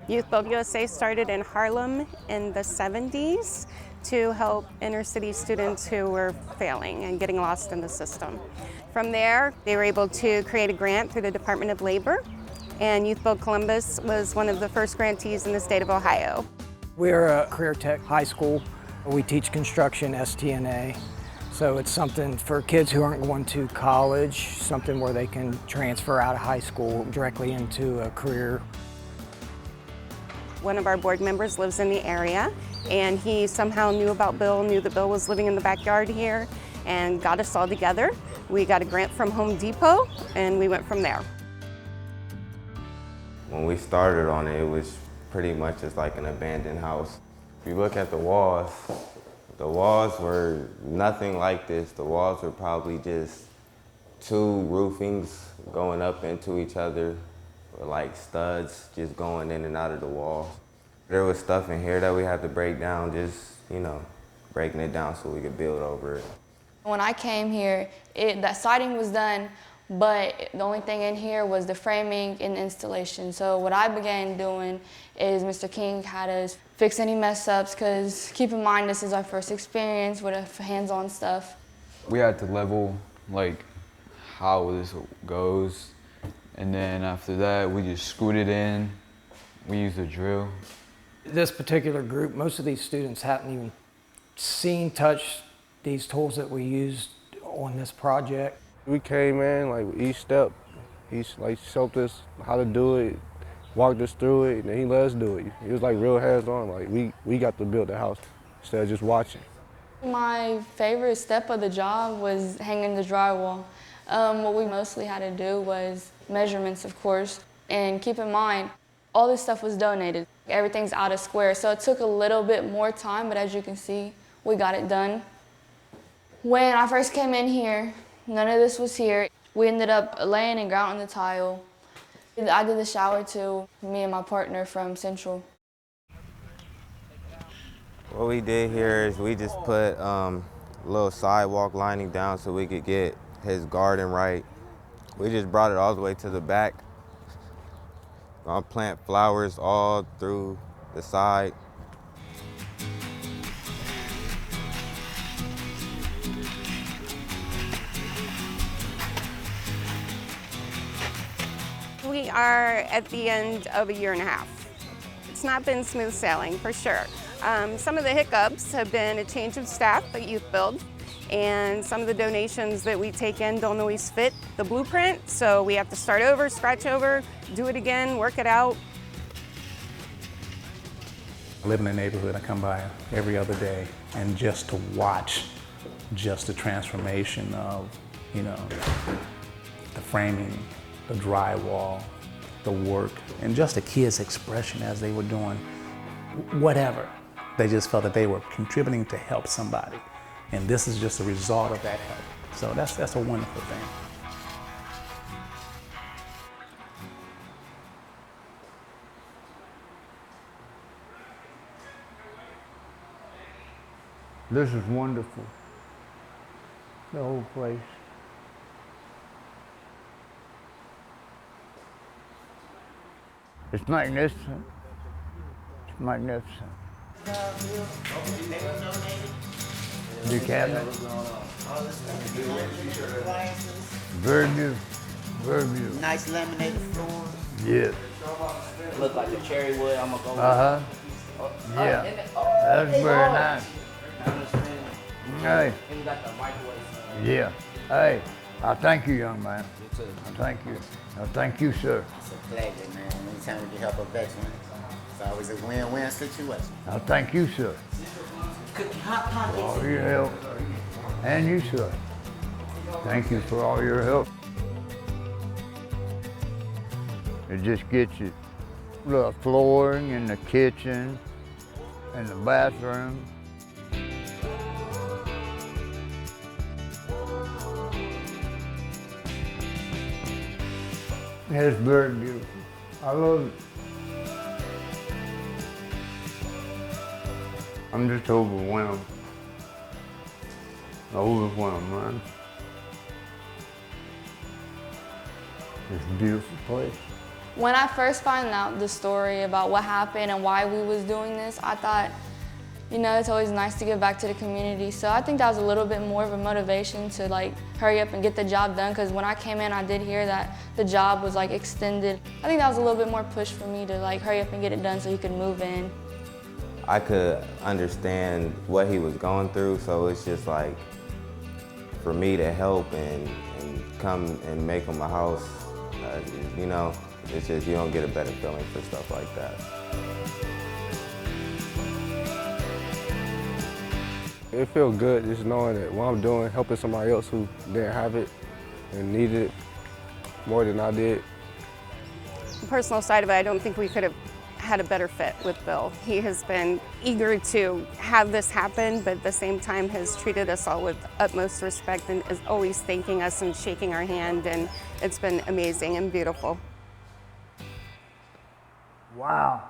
YouthBuild USA started in Harlem in the 70s to help inner city students who were failing and getting lost in the system. From there, they were able to create a grant through the Department of Labor, and YouthBuild Columbus was one of the first grantees in the state of Ohio. We're a career tech high school. We teach construction, STNA. So it's something for kids who aren't going to college, something where they can transfer out of high school directly into a career. One of our board members lives in the area, and he somehow knew about Bill, knew that Bill was living in the backyard here, and got us all together. We got a grant from Home Depot, and we went from there. When we started on it, it was pretty much just like an abandoned house. If you look at the walls were nothing like this. The walls were probably just two roofings going up into each other, or like studs just going in and out of the walls. There was stuff in here that we had to break down, just, breaking it down so we could build over it. When I came here, that siding was done, but the only thing in here was the framing and installation. So what I began doing is Mr. King had us fix any mess ups, because keep in mind this is our first experience with hands-on stuff. We had to level like how this goes, and then after that we just screwed it in. We used a drill. This particular group, most of these students haven't even seen, touched these tools that we used on this project. We came in, like each step, he showed us how to do it, walked us through it, and then he let us do it. He was like real hands-on, like we got to build the house instead of just watching. My favorite step of the job was hanging the drywall. What we mostly had to do was measurements, of course, and keep in mind, all this stuff was donated. Everything's out of square, so it took a little bit more time, but as you can see, we got it done. When I first came in here, none of this was here. We ended up laying and grouting the tile. I did the shower too, me and my partner from Central. What we did here is we just put a little sidewalk lining down so we could get his garden right. We just brought it all the way to the back. I'll plant flowers all through the side. We are at the end of a year and a half. It's not been smooth sailing, for sure. Some of the hiccups have been a change of staff at YouthBuild, and some of the donations that we take in don't always fit the blueprint, so we have to start over, scratch over, do it again, work it out. I live in a neighborhood, I come by every other day, and just to watch just the transformation of, the framing, the drywall, the work, and just the kids' expression as they were doing whatever. They just felt that they were contributing to help somebody. And this is just a result of that help. So that's a wonderful thing. This is wonderful, the whole place. It's magnificent. It's magnificent. The cabinet. Very beautiful. Very beautiful. Nice laminated floor. Yes. Look like a cherry wood. I'm gonna go. Uh-huh. Yeah. That's very nice. Hey. And you got the microwave. Yeah. Hey, I thank you, young man. You too. I thank you. I thank you, sir. It's a pleasure, man. Anytime we can help a veteran, it's always a win-win situation. I thank you, sir. Cookie hot pockets. All your help. And you, sir. Thank you for all your help. It just gets you the flooring in the kitchen and the bathroom. It's very beautiful. I love it. I'm just overwhelmed. Overwhelmed, man. It's a beautiful place. When I first found out the story about what happened and why we was doing this, I thought, you know, it's always nice to give back to the community. So I think that was a little bit more of a motivation to like hurry up and get the job done, because when I came in, I did hear that the job was like extended. I think that was a little bit more push for me to like hurry up and get it done so he could move in. I could understand what he was going through, so it's just like for me to help and come and make him a house, you know, it's just you don't get a better feeling for stuff like that. It feels good just knowing that what I'm doing, helping somebody else who didn't have it and needed it more than I did. The personal side of it, I don't think we could have had a better fit with Bill. He has been eager to have this happen, but at the same time has treated us all with utmost respect and is always thanking us and shaking our hand, and it's been amazing and beautiful. Wow.